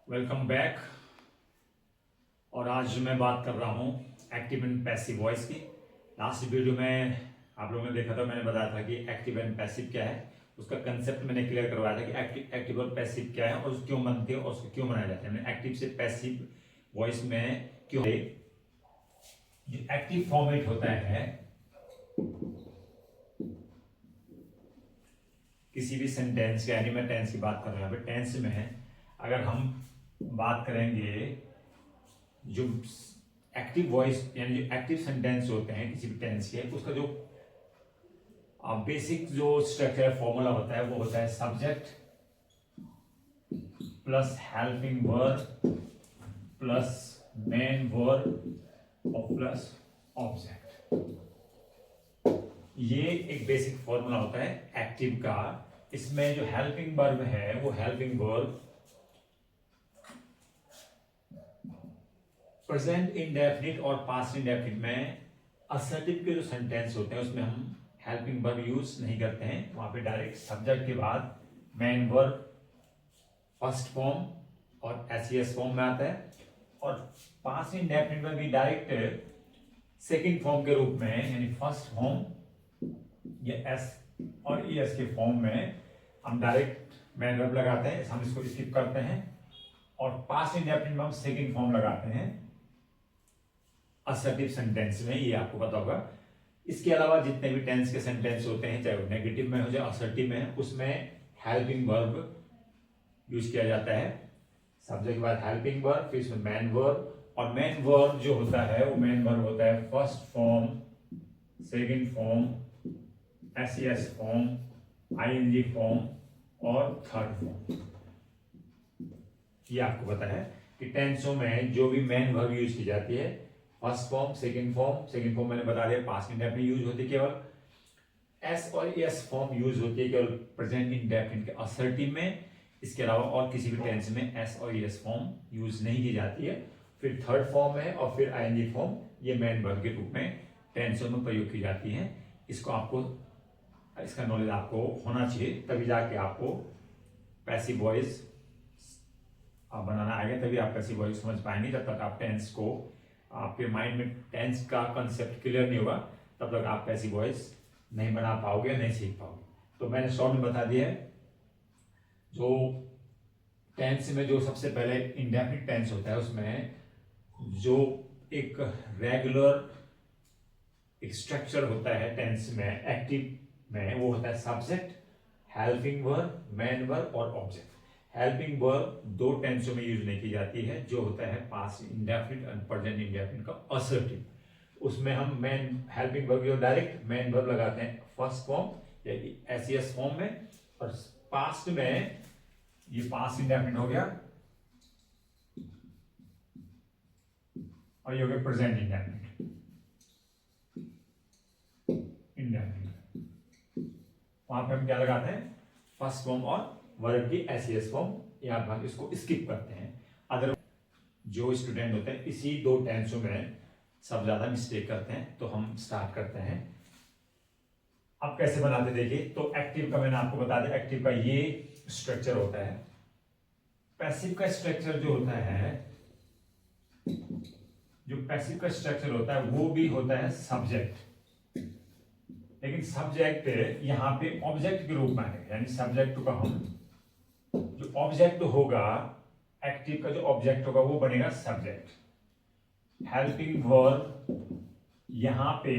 Welcome back. और आज मैं बात कर रहा हूँ एक्टिव एंड पैसिव वॉइस की। लास्ट वीडियो में आप लोगों ने देखा था, मैंने बताया था कि एक्टिव एंड पैसिव क्या है, उसका कंसेप्ट मैंने क्लियर करवाया था कि एक्टिव और पैसिव क्या है और क्यों बनते हैं और उसको क्यों बनाया जाता है। मैंने एक्टिव से पैसिव वॉइस में क्यों, जो एक्टिव फॉर्मेट होता है किसी भी सेंटेंस का, यानी मैं टेंस की बात कर रहा हूँ, यहाँ पे टेंस में है। अगर हम बात करेंगे जो एक्टिव वॉइस यानी जो एक्टिव सेंटेंस होते हैं किसी भी टेंस के, उसका जो बेसिक जो स्ट्रक्चर फॉर्मूला होता है वो होता है subject plus helping verb plus main verb और प्लस ऑब्जेक्ट। ये एक बेसिक फॉर्मूला होता है एक्टिव का। इसमें जो हेल्पिंग वर्ब है वो हेल्पिंग वर्ब प्रेजेंट इंडेफिनिट और पास्ट इंडेफिनिट में असर्टिव के जो सेंटेंस होते हैं उसमें हम हेल्पिंग वर्ब यूज नहीं करते हैं। वहां पे डायरेक्ट सब्जेक्ट के बाद मेन वर्ब फर्स्ट फॉर्म और एसईएस फॉर्म में आता है, और पास्ट इंडेफिनिट में भी डायरेक्ट सेकंड फॉर्म के रूप में यानी फर्स्ट फॉर्म या एस और ईएस के फॉर्म में हम डायरेक्ट मेन वर्ब लगाते हैं, हम इसको स्किप करते हैं। और पास्ट इंडेफिनिट में हम सेकंड फॉर्म लगाते हैं असर्टिव सेंटेंस में, ये आपको पता होगा। इसके अलावा जितने भी टेंस के सेंटेंस होते हैं, चाहे वो नेगेटिव में हो चाहे असर्टिव में है, उसमें हेल्पिंग वर्ब यूज किया जाता है। सब्जेक्ट के बाद हेल्पिंग वर्ब, फिर इसमें मेन वर्ब, और मेन वर्ब जो होता है वो मेन वर्ब होता है first form, second form, SES form, ING form और थर्ड फॉर्म। ये आपको पता है कि टेंसों में जो भी मेन वर्ब यूज की जाती है, फर्स्ट फॉर्म, सेकंड फॉर्म मैंने बता दिया पास्ट इंडेफिनिट यूज होती है केवल, एस और एस फॉर्म यूज होती है केवल प्रेजेंट इंडेफिनिट के असर्टिव में। इसके अलावा और किसी भी टेंस में एस और एस फॉर्म यूज नहीं की जाती है। फिर थर्ड फॉर्म है और फिर आईएनजी फॉर्म, ये मेन वर्ब के रूप में टेंसों में प्रयोग की जाती है। इसको आपको, इसका नॉलेज आपको होना चाहिए, तभी जाके आपको पैसिव वॉइस बनाना आएगा, तभी आप पैसिव वॉइस समझ पाएंगे। जब तक आप टेंस को, आपके माइंड में टेंस का कंसेप्ट क्लियर नहीं होगा, तब तक आप पैसिव वॉइस नहीं बना पाओगे, नहीं सीख पाओगे। तो मैंने शॉर्ट में बता दिया है, जो टेंस में जो सबसे पहले इंडेफिनिट टेंस होता है उसमें जो एक रेगुलर एक स्ट्रक्चर होता है टेंस में, एक्टिव में, वो होता है subject, helping verb, main verb और ऑब्जेक्ट। हेल्पिंग वर्ब दो टेंसों में यूज नहीं की जाती है, जो होता है पास्ट इंडेफिनिट और प्रेजेंट इंडेफिनिट का असर्टिव। उसमें हम मेन हेल्पिंग वर्ब जो डायरेक्ट मेन वर्ब लगाते हैं फर्स्ट फॉर्म या एसईएस फॉर्म में, और पास्ट में ये पास्ट इंडेफिनिट हो गया और ये हो गया प्रेजेंट इंडेफिनिट। वहां पे हम क्या लगाते हैं, फर्स्ट फॉर्म और वर्ब की एसईएस फॉर्म, या हम इसको स्किप करते हैं। अदर जो स्टूडेंट होते हैं इसी दो टेंसों में सब ज्यादा मिस्टेक करते हैं। तो हम स्टार्ट करते हैं। अब कैसे बनाते देखिए। तो एक्टिव का मैंने आपको बता दिया, एक्टिव का ये स्ट्रक्चर होता है। पैसिव का स्ट्रक्चर जो होता है, जो पैसिव का स्ट्रक्चर होता है वो भी होता है सब्जेक्ट, लेकिन सब्जेक्ट यहां पे ऑब्जेक्ट के रूप में है, यानी सब्जेक्ट का हम जो ऑब्जेक्ट होगा, एक्टिव का जो ऑब्जेक्ट होगा वो बनेगा सब्जेक्ट। हेल्पिंग वर्ब, यहां पे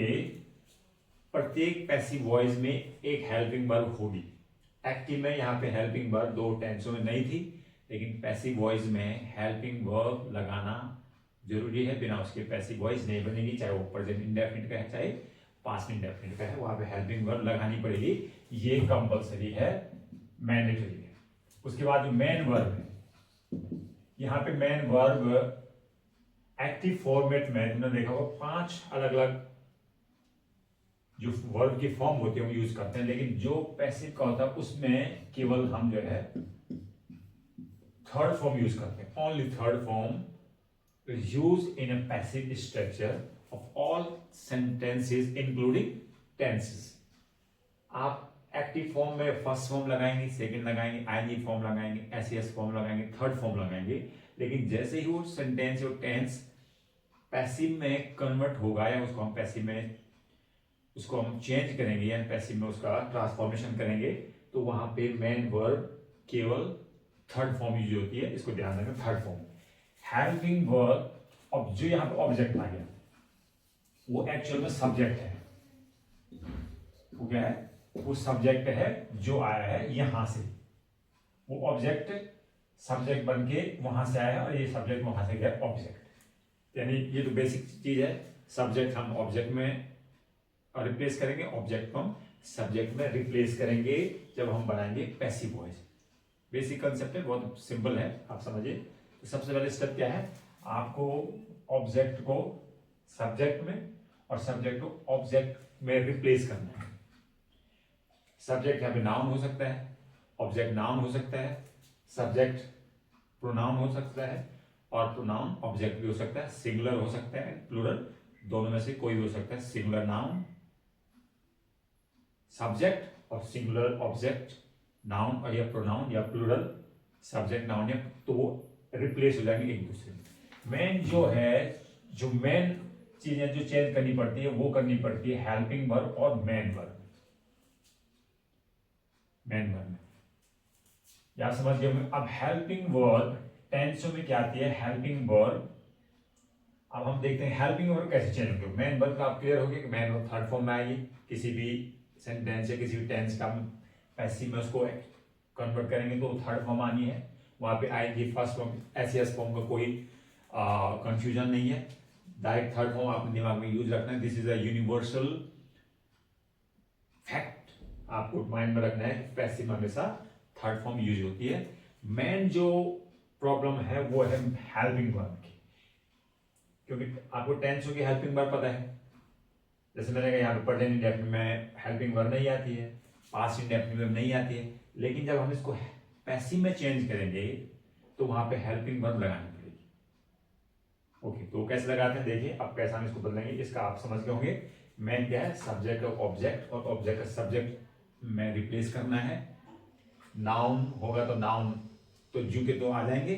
प्रत्येक पैसिव वॉइस में एक हेल्पिंग वर्ब होगी। एक्टिव में यहां पे हेल्पिंग वर्ब दो टेंसों में नहीं थी, लेकिन पैसिव वॉइस में हेल्पिंग वर्ब लगाना जरूरी है, बिना उसके पैसिव वॉइस नहीं बनेगी। चाहे वो प्रेजेंट इंडेफिनिट का है चाहे पास्ट इंडेफिनिट का है, वहां पे हेल्पिंग वर्ब लगानी पड़ेगी। ये कंपलसरी है, मैंडेटरी है। उसके बाद जो मेन वर्ब है, यहां पे मेन वर्ब एक्टिव फॉर्मेट में तुमने देखा होगा 5 अलग अलग जो वर्ब की फॉर्म होती है वो यूज करते हैं, लेकिन जो पैसिव का होता है उसमें केवल हम जो है थर्ड फॉर्म यूज करते हैं। Only third form is used in a passive structure of all sentences including tenses। आप एक्टिव फॉर्म में फर्स्ट फॉर्म लगाएंगे, सेकंड लगाएंगे, आईएनजी फॉर्म लगाएंगे, एसईएस फॉर्म लगाएंगे, थर्ड फॉर्म लगाएंगे। लेकिन जैसे ही वो सेंटेंस और टेंस पैसिव में कन्वर्ट होगा या उसको हम पैसिव में उसको हम चेंज करेंगे या पैसिव में उसका ट्रांसफॉर्मेशन करेंगे, तो वहां पे मेन वर्ब केवल थर्ड फॉर्म यूज होती है। इसको ध्यान रखना, थर्ड फॉर्म। हेल्पिंग वर्ब, अब जो यहां पे ऑब्जेक्ट आ गया वो एक्चुअल में सब्जेक्ट है। वो क्या है? वो सब्जेक्ट है जो आया है यहां से। वो ऑब्जेक्ट सब्जेक्ट बन के वहां से आया है और ये सब्जेक्ट वहां से गया ऑब्जेक्ट। यानी ये तो बेसिक चीज है। सब्जेक्ट हम ऑब्जेक्ट में रिप्लेस करेंगे, ऑब्जेक्ट को हम सब्जेक्ट में रिप्लेस करेंगे जब हम बनाएंगे पैसिव वॉइस। बेसिक कंसेप्ट है, बहुत सिंपल है, आप समझिए। तो सबसे पहले स्टेप क्या है? आपको ऑब्जेक्ट को सब्जेक्ट में और सब्जेक्ट को ऑब्जेक्ट में रिप्लेस करना है। सब्जेक्ट यहाँ पे नाउन हो सकता है, ऑब्जेक्ट नाउन हो सकता है, सब्जेक्ट प्रोनाउन हो सकता है और प्रोनाउन ऑब्जेक्ट भी हो सकता है। सिंगुलर हो सकता है, प्लूरल, दोनों में से कोई भी हो सकता है। सिंगुलर नाउन सब्जेक्ट और सिंगुलर ऑब्जेक्ट नाउन और या प्रोनाउन या प्लूरल सब्जेक्ट नाउन, या तो वो रिप्लेस हो जाएंगे एक दूसरे में। मेन जो है, जो मेन चीजें जो चेंज करनी पड़ती है वो करनी पड़ती है हेल्पिंग वर्ब और मेन वर्ब। मेन वर्ब में या समझ गए। अब हेल्पिंग वर्ब टेंसों में क्या आती है? Helping verb. अब हम देखते हैं हेल्पिंग वर्ब कैसे चेंज होगी। मेन वर्ब का आप क्लियर हो गया कि मेन वर्ब थर्ड फॉर्म में आएगी। किसी भी सेंटेंस या किसी भी टेंस का हम पैसिव में उसको कन्वर्ट करेंगे तो थर्ड फॉर्म आनी है। वहां पे आएगी फर्स्ट फॉर्म, एसईएस फॉर्म का कोई कंफ्यूजन नहीं है। डायरेक्ट थर्ड फॉर्म आपने दिमाग में यूज रखना है। This is a universal fact, आपको माइंड में रखना है। पैसिव में हमेशा थर्ड फॉर्म यूज होती है। मेन जो प्रॉब्लम है वो है हेल्पिंग वर्ब की, क्योंकि आपको टेंसों की हेल्पिंग वर्ब पता है। जैसे मैंने कहा यहाँ पे प्रेजेंट इंडेफिनिट में हेल्पिंग वर्ब नहीं आती है, पास्ट इंडेफिनिट में नहीं आती है। लेकिन जब हम इसको पैसिव में चेंज करेंगे तो वहां पे हेल्पिंग वर्ब लगानी पड़ेगी। ओके, तो कैसे लगाते हैं देखिए। अब कैसे हम इसको बदलेंगे इसका आप समझ गए होंगे। मेन क्या है? सब्जेक्ट और ऑब्जेक्ट, और ऑब्जेक्ट का सब्जेक्ट में रिप्लेस करना है। नाउन होगा तो नाउन तो जू के तो आ जाएंगे,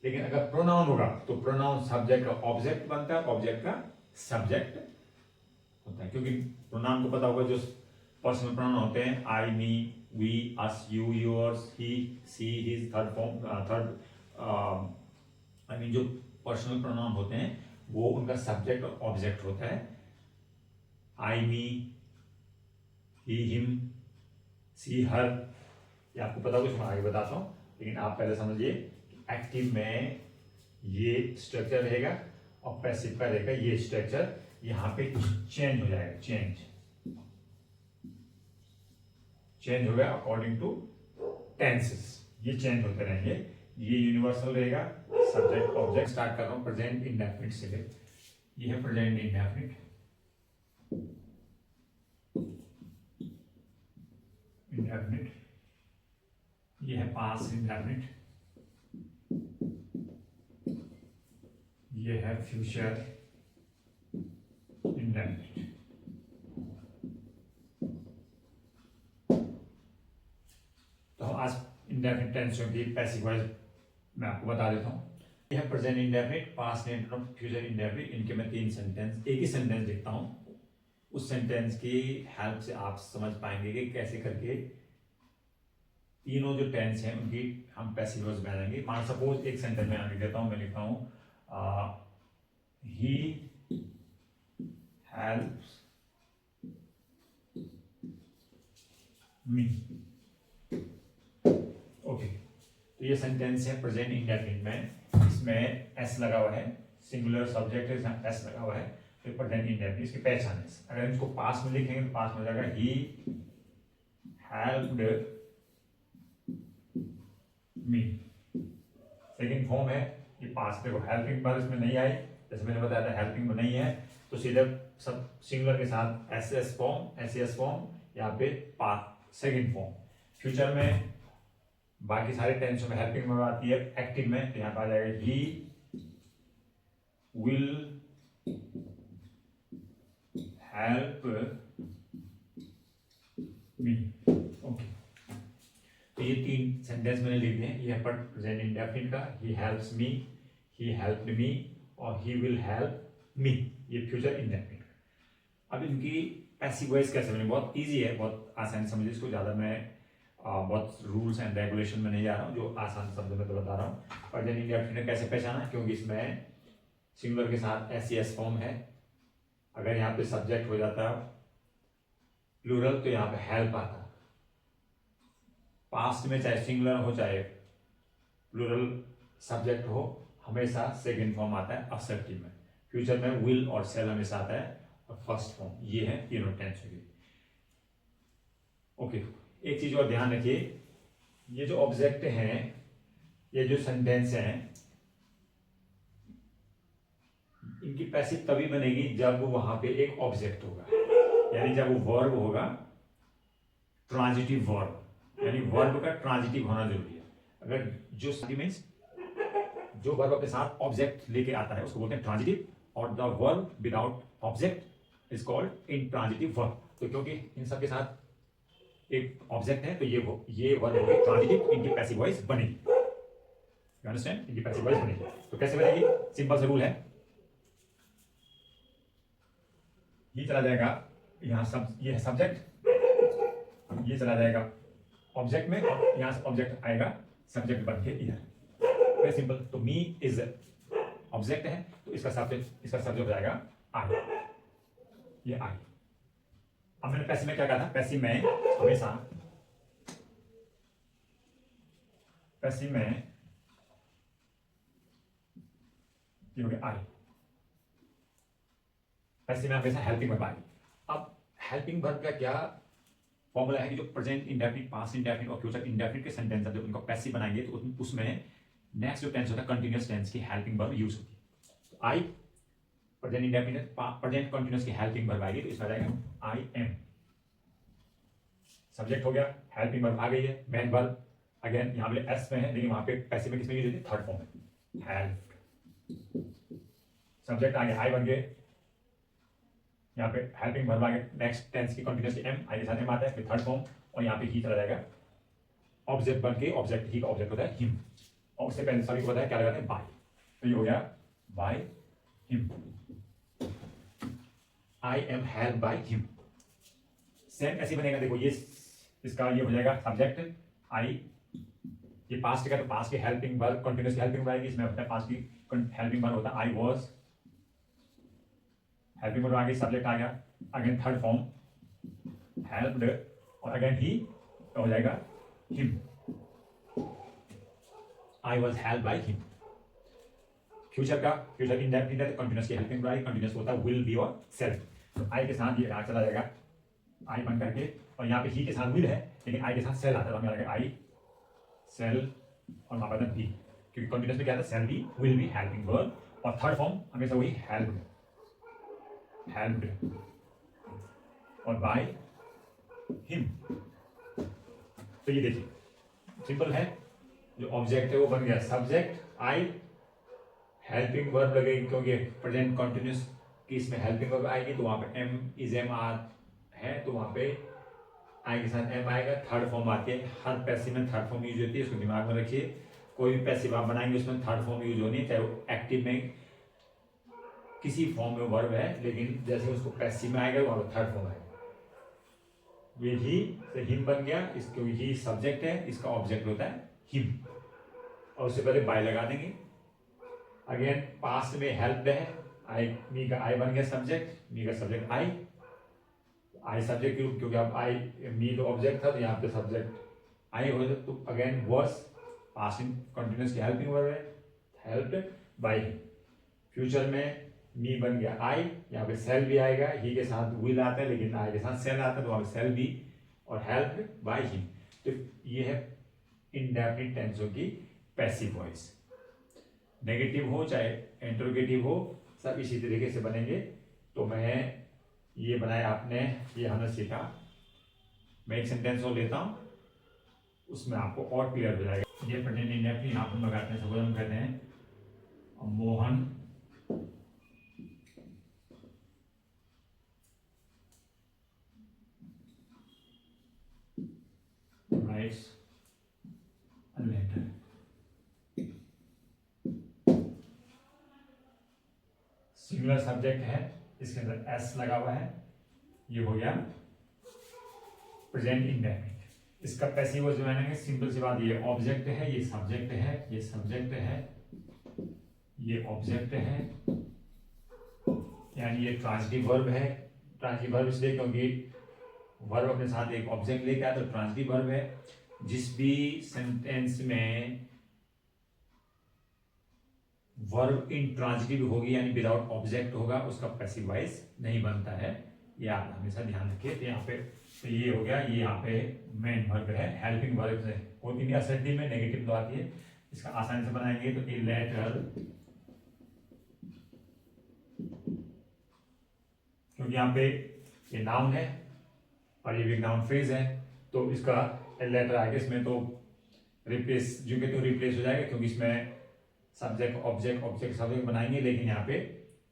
लेकिन अगर प्रोनाउन होगा तो प्रोनाउन सब्जेक्ट का ऑब्जेक्ट बनता है, ऑब्जेक्ट का सब्जेक्ट होता है। क्योंकि प्रोनाउन को पता होगा, जो पर्सनल प्रोनाउन होते हैं I, me, we, us, you, yours, he, she, his, third form, third I mean जो पर्सनल प्रोनाउन होते हैं वो उनका सब्जेक्ट और ऑब्जेक्ट होता है। आई, मी, ही, हिम, सी, हर, ये आपको पता होगा, मैं आगे बताता हूं। लेकिन आप पहले समझिए एक्टिव में ये स्ट्रक्चर रहेगा और पैसिव का रहेगा ये स्ट्रक्चर। यहां पे चेंज हो जाएगा, चेंज हो गया अकॉर्डिंग टू टेंसेस। ये चेंज होते रहेंगे, ये यूनिवर्सल रहेगा। सब्जेक्ट ऑब्जेक्ट स्टार्ट कर रहा हूं प्रेजेंट इंडेफिनिट से। ये है प्रेजेंट इंडेफिनिट, ये है पास्ट इंडेफिनिट, ये है फ्यूचर इंडेफिनिट। तो आज इंडेफिनिट टेंसों की पैसिव वॉइस मैं आपको बता देता हूं। ये है present indefinite, past indefinite, future indefinite. इनके मैं तीन सेंटेंस, एक ही सेंटेंस लिखता हूं। उस सेंटेंस की हेल्प से आप समझ पाएंगे कि कैसे करके तीनों जो टेंस हैं उनकी हम पैसिव वॉइस बनाएंगे। मान सपोज एक सेंटेंस में लिख देता हूं, मैं लिखता हूं ही हेल्प्स मी। ओके, तो ये सेंटेंस है प्रेजेंट इंडेफिनिट में। इसमें एस लगा हुआ है, सिंगुलर सब्जेक्ट है, एस लगा हुआ है। तो प्रेजेंट इंडेफिनिट इसकी पहचान है। अगर इसको पास्ट में लिखेंगे तो पास्ट में हो जाएगा he helped me. Second form है ये पास्ट। देखो हेल्पिंग वर्ब इसमें नहीं आई, जैसे मैंने बताया था हेल्पिंग में नहीं है, तो सीधे सब सिंगुलर के साथ एसएस फॉर्म, एसएस फॉर्म, यहाँ पे पास्ट सेकंड फॉर्म। फ्यूचर में बाकी सारे टेंसों में हेल्पिंग वर्ब आती है। एक्टिव में तो यहाँ पे आ जाएगा he will help me. Okay, तो ये 3 सेंटेंस मैंने लिख दिए हैं। ये है प्रेजेंट इंडेफिनिट का, he helps me, he helped me और ही विल हेल्प मी, ये फ्यूचर इंडेफिनिट। अब इनकी पैसिव वॉइस कैसे बने, बहुत इजी है, बहुत आसान समझिए इसको। ज़्यादा मैं बहुत रूल्स एंड रेगुलेशन में नहीं जा रहा हूँ, जो आसान शब्दों में तो बता रहा हूँ। प्रेजेंट इंडेफिनिट कैसे पहचाना, क्योंकि इसमें सिंगुलर के साथ एस फॉर्म है। अगर यहाँ पे सब्जेक्ट हो जाता प्लूरल तो यहाँ पे हेल्प आता। पास्ट में चाहे सिंगुलर हो चाहे प्लूरल सब्जेक्ट हो, हमेशा सेकंड फॉर्म आता है असर्टिव में। फ्यूचर में विल और शेल हमेशा आता है और फर्स्ट फॉर्म। ये है तीनों टेंस की। ओके, एक चीज और ध्यान रखिए, ये जो ऑब्जेक्ट हैं, ये जो सेंटेंस हैं, इनकी पैसिव तभी बनेगी जब वहां पे एक ऑब्जेक्ट होगा, यानी जब वो वर्ब होगा, ट्रांजिटिव वर्ब, यानी वर्ब का ट्रांजिटिव होना जरूरी है। अगर जो मीन्स जो वर्ब अपने साथ ऑब्जेक्ट लेके आता है उसको बोलते हैं ट्रांजिटिव, और the verb without object is called intransitive verb. तो क्योंकि इन सब के साथ एक ऑब्जेक्ट है तो ये वर्ब होगी ट्रांजिटिव, इनकी पैसिव वॉइस बनेगी। यू अंडरस्टैंड, इनकी पैसिव वॉइस बनेगी। तो कैसे बनेगी, सिंपल सा रूल है, ये चला जाएगा यहाँ सब, ये है सब्जेक्ट, ये चला जाएगा ऑब्जेक्ट में और यहां से ऑब्जेक्ट आएगा सब्जेक्ट बन के इधर। Very simple. तो मी इज ऑब्जेक्ट है तो इसका सब्जेक्ट हो जाएगा आई, ये आई। अब मैंने पैसिव में क्या कहा था, पैसिव में हमेशा, पैसिव में ये हो गया आई, पैसिव में हमेशा हेल्पिंग वर्ब आएगी। अब हेल्पिंग वर्ब का क्या फॉर्मूला है कि जो प्रेजेंट इंडेफिनिट, पास्ट इंडेफिनिट और फ्यूचर इंडेफिनिट के सेंटेंस है, जब उनको पैसिव बनाएंगे तो उसमें नेक्स्ट जो टेंस होता है कंटीन्यूअस टेंस की हेल्पिंग वर्ब यूज होती है। तो आई प्रेजेंट इंडेफिनिट, प्रेजेंट कंटीन्यूअस की हेल्पिंग वर्ब आएगी तो इसमें आ जाएगा आई एम। सब्जेक्ट हो गया, हेल्पिंग वर्ब आ गई है, मेन वर्ब अगेन यहाँ पे एस में है, लेकिन वहां पे पैसिव में किसमें यूज होती है, थर्ड फॉर्म में, हेल्प। सब्जेक्ट आ गया, आई बन गए, यहाँ पे हेल्पिंग वर्ब आ गया, नेक्स्ट टेंस की कंटीन्यूअस एम, आई के साथ एम आता है, फिर थर्ड फॉर्म, और यहाँ पे ही चला जाएगा ऑब्जेक्ट बन के, ऑब्जेक्ट ही का ऑब्जेक्ट होता है हिम, और उससे पहले सभी को बताया क्या लगाते हैं, बाय। तो ये हो गया by him, I am help by him. Same ऐसे बनेगा, देखो ये इसका ये हो जाएगा सब्जेक्ट आई, ये पास्ट का तो पास्ट की helping verb continuous helping verb आएगी, इसमें होता है पास्ट की हेल्पिंग वर्ब होता है आई वाज, हेल्पिंग वर्ब आ गई, सब्जेक्ट आ गया, अगेन थर्ड फॉर्म हेल्प्ड, और अगेन ही हो जाएगा him, I was help by him. Future का, फ्यूचर इंडेफिनिट कंटीन्यूअस की हेल्पिंग वर्ब, कंटीन्यूअस होता है विल बी और सेल्फ। तो आई के साथ ये आ चला जाएगा आई बन करके, और यहाँ पे ही के साथ विल है लेकिन आई के साथ सेल आता है, तो हमें आ आई सेल और वहां पर बी, क्योंकि कंटीन्यूअस में क्या था, shall be, will be, helping verb, और थर्ड फॉर्म हमेशा वही हेल्प्ड, हेल्प्ड और बाय हिम। तो ये देखिए सिंपल है, जो ऑब्जेक्ट है वो बन गया सब्जेक्ट आई, हेल्पिंग वर्ब लगेगी क्योंकि प्रेजेंट कंटीन्यूअस की इसमें हेल्पिंग वर्ब आएगी, तो वहां पे एम इज एम आर है, तो वहां पे आई के साथ एम आएगा, थर्ड फॉर्म आती है, हर पैसिव में थर्ड फॉर्म यूज होती है, इसको दिमाग में रखिए। कोई भी पैसिव आप बनाएंगे उसमें थर्ड फॉर्म यूज होनी है, चाहे वो एक्टिव में किसी फॉर्म में वर्ब है, लेकिन जैसे उसको पैसिव में आएगा वहां पर थर्ड फॉर्म आएगा। ये ही से हिम बन गया, इसको ही सब्जेक्ट है, इसका ऑब्जेक्ट होता है हिम, और उससे पहले बाय लगा देंगे। अगेन पास्ट में हेल्प है, आई, मी का आई बन गया सब्जेक्ट, मी का सब्जेक्ट आई, आई सब्जेक्ट क्योंकि अब आई मी तो ऑब्जेक्ट था, तो यहाँ पे सब्जेक्ट आई हो, तो again was past in continuous की हेल्पिंग वर्ब है, हेल्प्ड बाय हिम। फ्यूचर में मी बन गया आई, यहाँ पे सेल भी आएगा, ही के साथ विल आता है लेकिन आई के साथ सेल आता है, तो वहां पे सेल भी और हेल्प्ड बाय हिम। तो ये है इंडेफिनिट टेंसों की पैसिव वॉइस। नेगेटिव हो चाहे इंटरोगेटिव हो, सब इसी तरीके से बनेंगे। तो मैं ये बनाया आपने, ये हमने सीखा। मैं एक सेंटेंस और लेता हूं, उसमें आपको और क्लियर हो जाएगा। ये प्रेजेंट इंडेफिनिट यहाँ पर लगाते हैं, सपोज हम कहते हैं मोहन सिंगुलर सब्जेक्ट है, इसके अंदर एस लगा हुआ है, ये हो गया प्रेजेंट इंडेफिनिट। इसका पैसिव वॉइस बनाएंगे, सिंपल सी बात, ये ऑब्जेक्ट है, ये सब्जेक्ट है, ये सब्जेक्ट है, ये ऑब्जेक्ट है, यानी ये ट्रांजिटिव वर्ब है। ट्रांजिटिव वर्ब इसलिए क्योंकि वर्ब अपने साथ एक ऑब्जेक्ट लेके आया, तो ट्रांजिटिव वर्ब है। जिस भी सेंटेंस में वर्ब इंट्रांजिटिव होगी यानी विदाउट ऑब्जेक्ट होगा, उसका पैसिव वॉइस नहीं बनता है, ये आप हमेशा ध्यान रखिए। तो यहाँ पे तो ये हो गया, ये यहाँ पे मेन वर्ब है, हेल्पिंग वर्ब है, होती नहीं असर्टिव में, नेगेटिव तो आती है। इसका आसानी से बनाएंगे तो ए लेटर, क्योंकि यहाँ पे ये नाउन है और ये भी नाउन फ्रेज है, तो इसका ए लेटर आगे इसमें तो रिप्लेस जो कहते हो रिप्लेस हो जाएगा, क्योंकि इसमें सब्जेक्ट ऑब्जेक्ट ऑब्जेक्ट सब्जेक्ट बनाएंगे, लेकिन यहाँ पे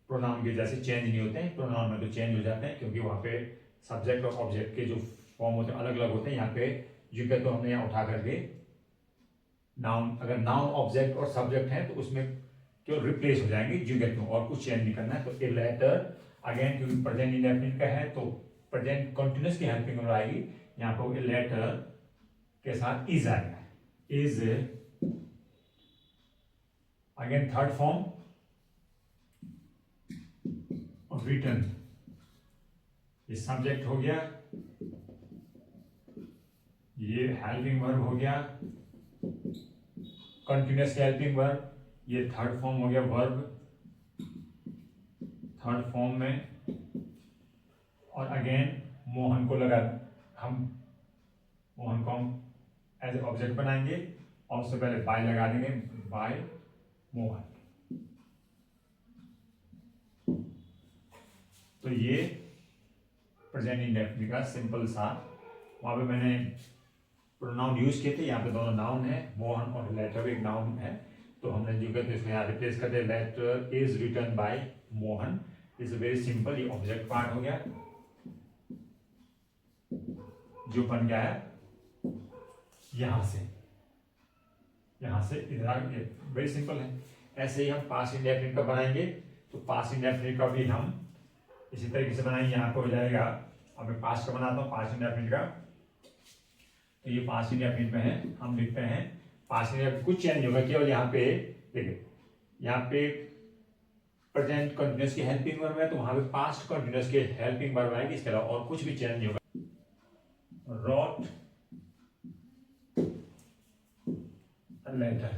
प्रोनाउन के जैसे चेंज नहीं होते हैं, प्रोनाउन में तो चेंज हो जाते हैं, क्योंकि वहाँ पे सब्जेक्ट और ऑब्जेक्ट के जो फॉर्म होते हैं अलग अलग होते हैं। यहाँ पे जो कहते हो हमने यहाँ उठा करके नाउन, अगर नाउन ऑब्जेक्ट और सब्जेक्ट है तो उसमें क्यों रिप्लेस हो जाएंगे जो कहते हो, और कुछ चेंज नहीं करना है। तो ए लेटर अगेन क्योंकि प्रेजेंट इंडेफिनिट का है तो प्रेजेंट कंटिन्यूअस की हेल्पिंग में आएगी, यहाँ पर ए लेटर के साथ इज आएगा, is. Again third form written, ये सब्जेक्ट हो गया, ये हेल्पिंग वर्ब हो गया, कंटिन्यूअस हेल्पिंग वर्ब, ये थर्ड फॉर्म हो गया वर्ब थर्ड फॉर्म में। और अगेन मोहन को लगा, हम मोहन को हम एज ए ऑब्जेक्ट बनाएंगे और उससे पहले बाय लगा देंगे, बाय मोहन। तो ये प्रेजेंट इंडेफिनिट का सिंपल सा, वहां पे मैंने प्रोनाउन यूज किए थे, यहाँ पे दोनों नाउन है, मोहन और लेटर एक नाउन है, तो हमने जो कहते हैं इसमें यहाँ रिप्लेस करते हैं, letter is written by Mohan. Is very simple, ये ऑब्जेक्ट पार्ट हो गया जो बन गया है यहां से इधर, ये वेरी सिंपल है। ऐसे ही हम पास्ट इंडेफिनिट का बनाएंगे, तो पास्ट इंडेफिनिट का भी हम इसी तरीके से बनाएंगे। यहाँ पे हो जाएगा, अब मैं पास्ट का बनाता हूँ, पास्ट इंडेफिनिट का, तो ये पास्ट इंडेफिनिट में है, हम लिखते हैं पास्ट इंडेफिनिट, कुछ चेंज होगा केवल यहाँ पे, देखिए यहाँ पे प्रेजेंट कंटिन्यूअस की हेल्पिंग वर्ब है, तो वहां पे पास्ट कंटिन्यूअस की हेल्पिंग वर्ब आएगी, इसके अलावा और कुछ भी चेंज नहीं होगा। रोट लेटर,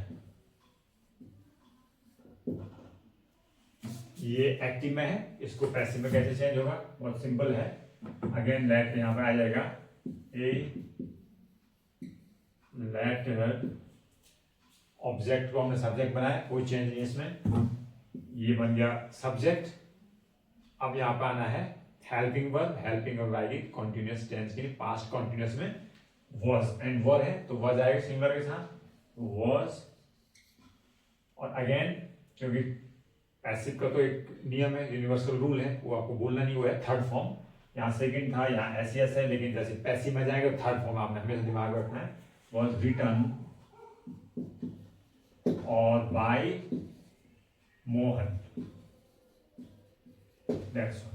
ये एक्टिव में है, इसको पैसिव में कैसे चेंज होगा, बहुत सिंपल है। अगेन लेट यहाँ पे आ जाएगा, ए लेटर, ऑब्जेक्ट को हमने सब्जेक्ट बनाया, कोई चेंज नहीं इसमें, ये बन गया सब्जेक्ट। अब यहाँ पे आना है हेल्पिंग वर्ब आएगी कंटिन्यूअस टेंस के लिए, पास्ट कंटिन्यूअस में वाज एंड वर है, तो वाज आएगा सिंगुलर के साथ, वाज। और अगेन क्योंकि पैसिव का तो एक नियम है, यूनिवर्सल रूल है, वो आपको बोलना नहीं, वो है थर्ड फॉर्म। यहाँ सेकंड था, यहाँ एस है, लेकिन जैसे पैसिव में जाएगा थर्ड फॉर्म आपने हमेशा दिमाग में रखना है, वाज रिटन और by Mohan, that's all,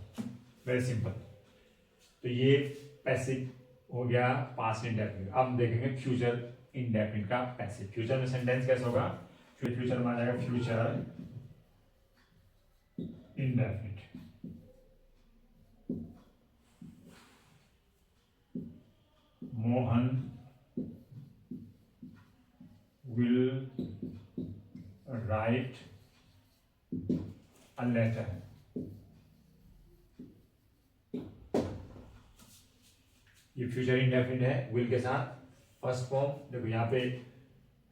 very simple. तो ये पैसिव हो गया पास्ट इंडेफिनिट। अब देखेंगे फ्यूचर इंडेफिनिट का पैसिव। फ्यूचर में सेंटेंस कैसे होगा, फ्यूचर में आ जाएगा future indefinite, Mohan will write a letter, ये फ्यूचर इंडेफिनिट है, विल के साथ फर्स्ट फॉर्म, देखो यहाँ पे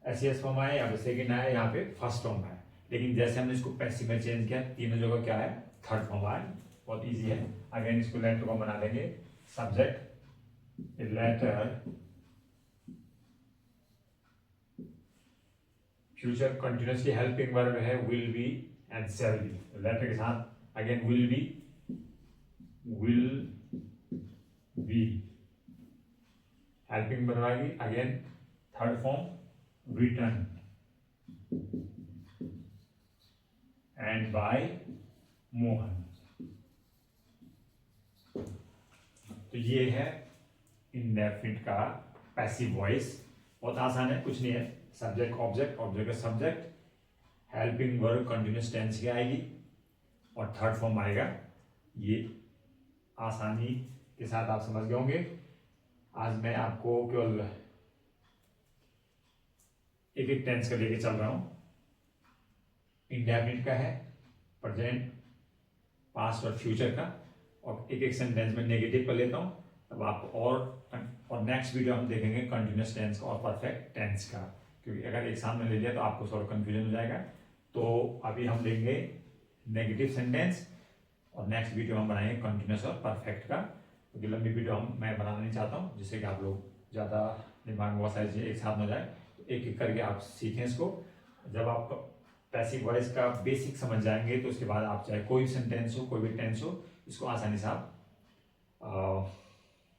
एस फॉर्म आया, यहाँ पे सेकंड आया, यहाँ पे फर्स्ट फॉर्म आया, लेकिन जैसे हमने इसको पैसिव में चेंज किया, तीनों जगह क्या है थर्ड फॉर्म आया, बहुत इजी है। अगेन इसको लेटर को बना देंगे सब्जेक्ट, लेटर, फ्यूचर कंटिन्यूअस की हेल्पिंग वर्ब है will be and shall be, letter के साथ again will be helping verb आएगी, again third form return and by Mohan. तो ये है इंडेफिनिट का पैसिव वॉइस। बहुत आसान है, कुछ नहीं है, सब्जेक्ट ऑब्जेक्ट, ऑब्जेक्ट का subject, helping verb continuous tense की आएगी और थर्ड फॉर्म आएगा। ये आसानी के साथ आप समझ गए होंगे। आज मैं आपको केवल एक एक टेंस का लेके चल रहा हूं। इंडेफिनिट का है, प्रेजेंट, पास्ट और फ्यूचर का, और एक एक सेंटेंस में नेगेटिव कर लेता हूं। तब आपको और नेक्स्ट वीडियो हम देखेंगे कंटिन्यूस टेंस का और परफेक्ट टेंस का, क्योंकि अगर एक साथ में ले लिया तो आपको थोड़ा कंफ्यूजन हो जाएगा। तो अभी हम लेंगे नेगेटिव सेंटेंस और नेक्स्ट वीडियो हम बनाएंगे कंटिन्यूस और परफेक्ट का, क्योंकि लंबी वीडियो मैं बनाना नहीं चाहता हूँ, जिससे कि आप लोग ज़्यादा दिमाग में बहुत सारी चीज़ें एक साथ हो जाए। तो एक एक करके आप सीखें इसको। जब आप पैसिव वॉइस का बेसिक समझ जाएंगे तो उसके बाद आप चाहे कोई भी सेंटेंस हो, कोई भी टेंस हो, इसको आसानी से आप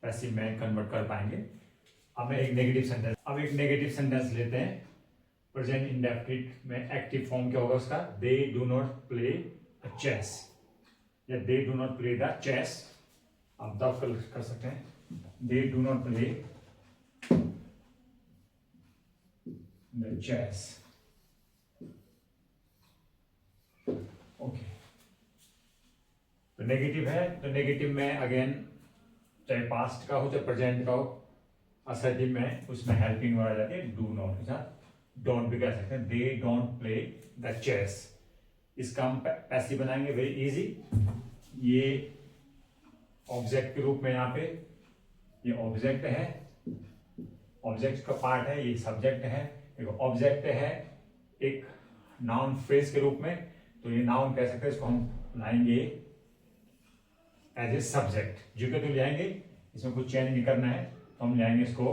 पैसिव में कन्वर्ट कर पाएंगे। अब एक नेगेटिव सेंटेंस लेते हैं। प्रेजेंट इंडेफिनिट में एक्टिव फॉर्म क्या होगा उसका? They do not play chess, या they do not play the chess. आप दफ कर सकते हैं, they do not play the chess. Okay, तो नेगेटिव है, तो नेगेटिव में अगेन चाहे पास्ट का हो चाहे प्रेजेंट का हो, असर्टिव में उसमें हेल्पिंग वर्ड आ जाती है डू नॉट के साथ। डोंट भी कह सकते हैं, they don't play the chess. इसका हम पैसिव बनाएंगे, वेरी इजी। ये ऑब्जेक्ट के रूप में, यहाँ पे ये ऑब्जेक्ट है, ऑब्जेक्ट का पार्ट है, ये सब्जेक्ट है, एक ऑब्जेक्ट है एक नाउन फ्रेज के रूप में। तो ये नाउन कह सकते हैं, इसको हम लाएंगे एज ए सब्जेक्ट। जो कि तो ले आएंगे, इसमें कुछ चेंज नहीं करना है, तो हम ले आएंगे इसको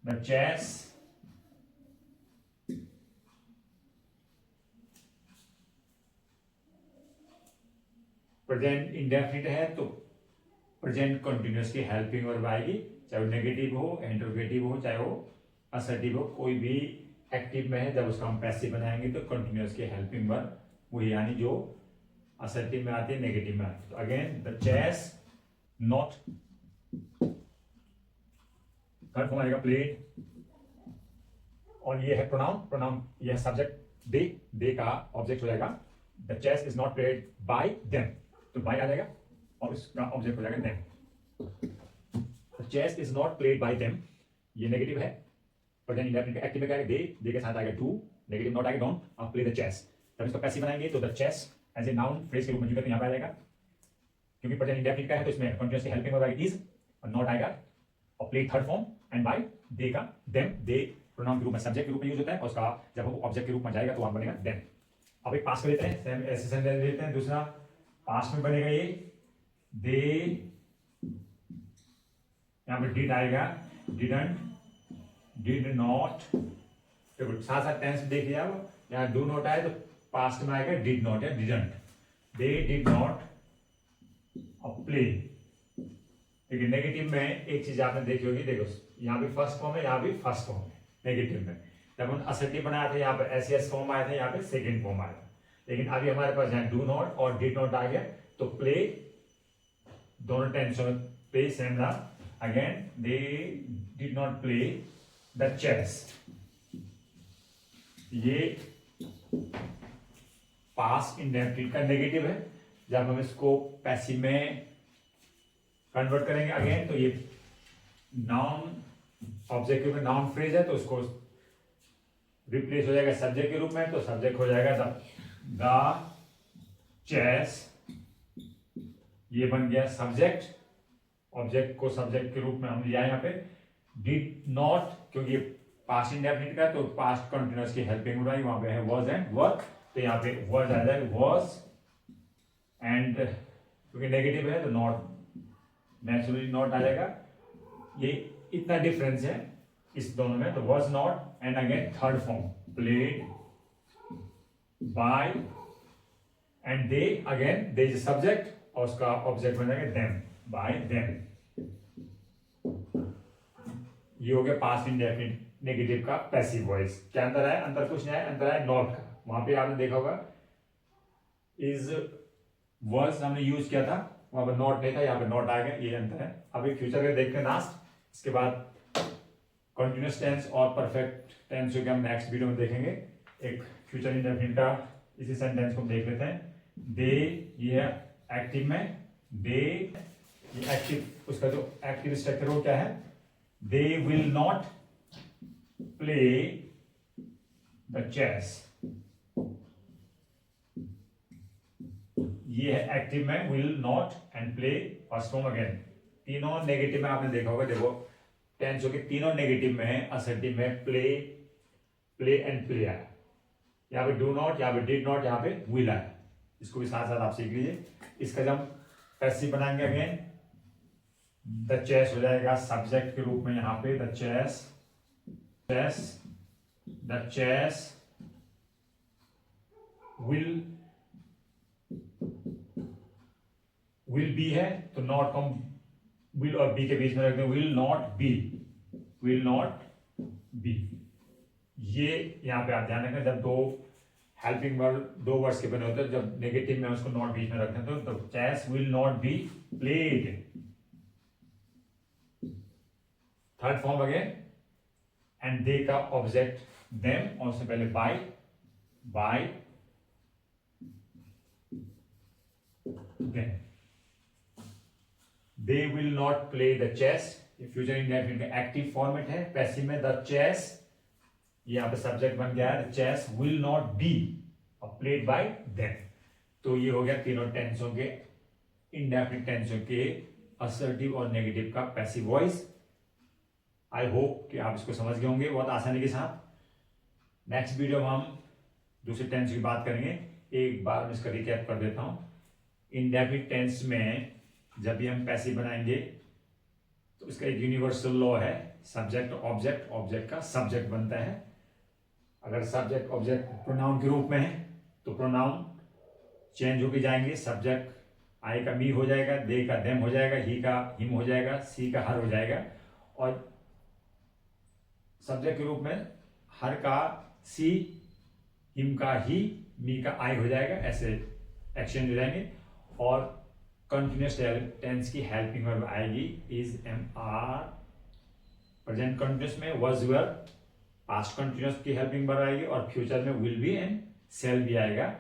द चेस प्रेजेंट इंडेफिनिट है तो प्रेजेंट कंटिन्यूअस की हेल्पिंग वर्ब आएगी, चाहे वो नेगेटिव हो, इंटरोगेटिव हो, चाहे वो असर्टिव हो, कोई भी एक्टिव में है। जब उसका हम पैसिव बनाएंगे तो कंटिन्यूअस की हेल्पिंग वर्ब वही, यानी जो असर्टिव में आती है, नेगेटिव में आती है। तो again the chess not, third form आएगा प्लेड, और ये है प्रोनाउन, ये है सब्जेक्ट दे का ऑब्जेक्ट हो जाएगा the chess is not played by them, तो बाय आ जाएगा और इसका ऑब्जेक्ट हो जाएगा them. The chess is not played by them, ये नेगेटिव है। प्रेजेंट इंडेफिनिट एक्टिव में क्या आएगा? दे के साथ आएगा डू, नेगेटिव नॉट आएगा डोंट, आप प्ले द चेस। तब इसका पैसिव बनाएंगे तो the chess as a noun phrase के रूप में जो यहाँ पे आ जाएगा, क्योंकि प्रेजेंट इंडेफिनिट का है तो इसमें कंटीन्यूअस हेल्पिंग वर्ब आएगा इज, और नॉट आएगा, और play third form, and by they का देम, दे प्रोनाउन के रूप में सब्जेक्ट के रूप में यूज होता है, और उसका जब वो ऑब्जेक्ट के रूप में जाएगा तो वहां बनेगा देम। अब एक पास्ट में लेते हैं, सेम ऐसे सेंटेंस लेते हैं। दूसरा पास्ट में बनेगा ये दे, यहां पे डिड आएगा, डिडंट, डिड नॉट। देखो साथ साथ टेंस देखिए आप, यहाँ डू नॉट आए तो पास्ट में आएगा डिड नॉट या didn't. They did not play. देखिए नेगेटिव में एक चीज आपने देखी होगी, देखो यहाँ भी फर्स्ट फॉर्म है, यहाँ भी फर्स्ट फॉर्म है नेगेटिव में। जब हम असर्टिव बनाया था यहाँ पे एस फॉर्म आया था, यहाँ पे सेकंड फॉर्म आया था। लेकिन अभी हमारे पास यहाँ डू नॉट और डिड नॉट आ गया, तो प्ले दोनों टेंसों में प्ले सेम रहा। Again they did not play the chess, ये पास्ट इंडेफिनिट का नेगेटिव है। जब हम इसको पैसिव में कन्वर्ट करेंगे अगेन, तो ये नाउन ऑब्जेक्ट में नाउन फ्रेज है, तो उसको रिप्लेस हो जाएगा सब्जेक्ट के रूप में, तो सब्जेक्ट हो जाएगा द चेस, ये बन गया सब्जेक्ट। ऑब्जेक्ट को सब्जेक्ट के रूप में हम लिया यहाँ पे। डिड नॉट, क्योंकि पास्ट इंडेफिनिट का, तो पास्ट कंटिन्यूअस की हेल्पिंग वर्ब, वहां पे है वाज एंड वर्क, तो यहाँ पे वर्ड आ जाएगा वाज एंड, क्योंकि नेगेटिव है तो नॉट, नेचुरली नॉट आ जाएगा। ये इतना डिफरेंस है इस दोनों में, तो was not and again third form played by and they, again they is subject और उसका ऑब्जेक्ट बन जाएगा देम, बाय देम। ये हो गया पास्ट इंडेफिनिट नेगेटिव का पैसिव वॉइस। क्या अंतर है? अंतर कुछ नहीं है, अंतर है नॉट का। वहां पे आपने देखा होगा इज वर्स हमने यूज किया था, वहां पर नॉट नहीं था, यहाँ पे नॉट आ गया, ये अंतर है। अभी फ्यूचर के देखते हैं लास्ट, इसके बाद कंटिन्यूस टेंस और परफेक्ट टेंस जो कि हम नेक्स्ट वीडियो में देखेंगे। एक फ्यूचर इंडेफिनिट का इसी सेंटेंस को देख लेते हैं। दे, ये एक्टिव में दे, ये एक्टिव, उसका जो एक्टिव स्ट्रक्चर वो क्या है, they will not play the chess, ये है एक्टिव में will not and play first form again. तीनों नेगेटिव में आपने देखा होगा, देखो टेंस हो के तीनों नेगेटिव में है, असर्टिव में प्ले, प्ले एंड प्ले आया, यहाँ पे डू नॉट, यहाँ पे डिड नॉट, यहाँ पे विल आया। इसको भी साथ साथ आप सीख लीजिए। इसका जब पैसिव बनाएंगे अगेन, द चेस हो जाएगा सब्जेक्ट के रूप में, यहाँ पे the chess, chess, the chess will be है तो नॉट कम विल और बी के बीच में रखते हैं, will not be, will not be. ये यहाँ पे आप ध्यान रखें, जब दो हेल्पिंग वर्ड दो वर्ड्स के बने होते हैं, जब नेगेटिव में उसको नॉट बीच में रखते हैं तो the chess will not be played. Third form again, and they का ऑब्जेक्ट देम, और उससे पहले by, by them. They will not play the chess, ये फ्यूचर इंडेफिनिट का एक्टिव फॉर्मेट है। पैसिव में द चेस, यहाँ पे सब्जेक्ट बन गया है, the chess will not be played by them. तो ये हो गया तीनों टेंसों के, इंडेफिनिट टेंसों के असर्टिव और नेगेटिव का पैसिव वॉइस। आई होप कि आप इसको समझ गए होंगे बहुत आसानी के साथ। नेक्स्ट वीडियो में हम दूसरे टेंस की बात करेंगे। एक बार मैं इसका रिकैप कर देता हूं। इंडेफिनिट टेंस में जब भी हम पैसिव बनाएंगे तो इसका एक यूनिवर्सल लॉ है, सब्जेक्ट ऑब्जेक्ट, ऑब्जेक्ट का सब्जेक्ट बनता है। अगर सब्जेक्ट ऑब्जेक्ट प्रोनाउन के रूप में है तो प्रोनाउन चेंज होके जाएंगे, सब्जेक्ट आई का मी हो जाएगा, दे का देम हो जाएगा, ही का हिम हो जाएगा, सी का हर हो जाएगा, और सब्जेक्ट के रूप में हर का सी, हिम का ही, मी का आई हो जाएगा, ऐसे एक्सचेंज हो जाएंगे। और कंटिन्यूअस टेंस की हेल्पिंग वर्ब आएगी is, am, are, present continuous में वाज, वर, पास्ट कंटिन्यूअस की हेल्पिंग वर्ब आएगी, और फ्यूचर में will be and shall be आएगा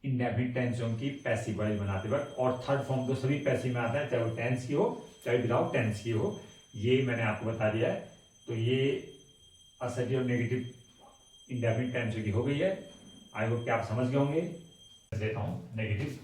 इंडेफिनिट टेंसों की पैसिव वॉइस बनाते वक्त। और थर्ड फॉर्म तो सभी पैसिव में आता है, चाहे वो टेंस की हो चाहे विदाउट टेंस की हो, ये मैंने आपको बता दिया है। तो ये असर्टिव और नेगेटिव इंडेफिनिट टेंसों की हो गई है। आई होप कि आप समझ गए होंगे। देता हूं नेगेटिव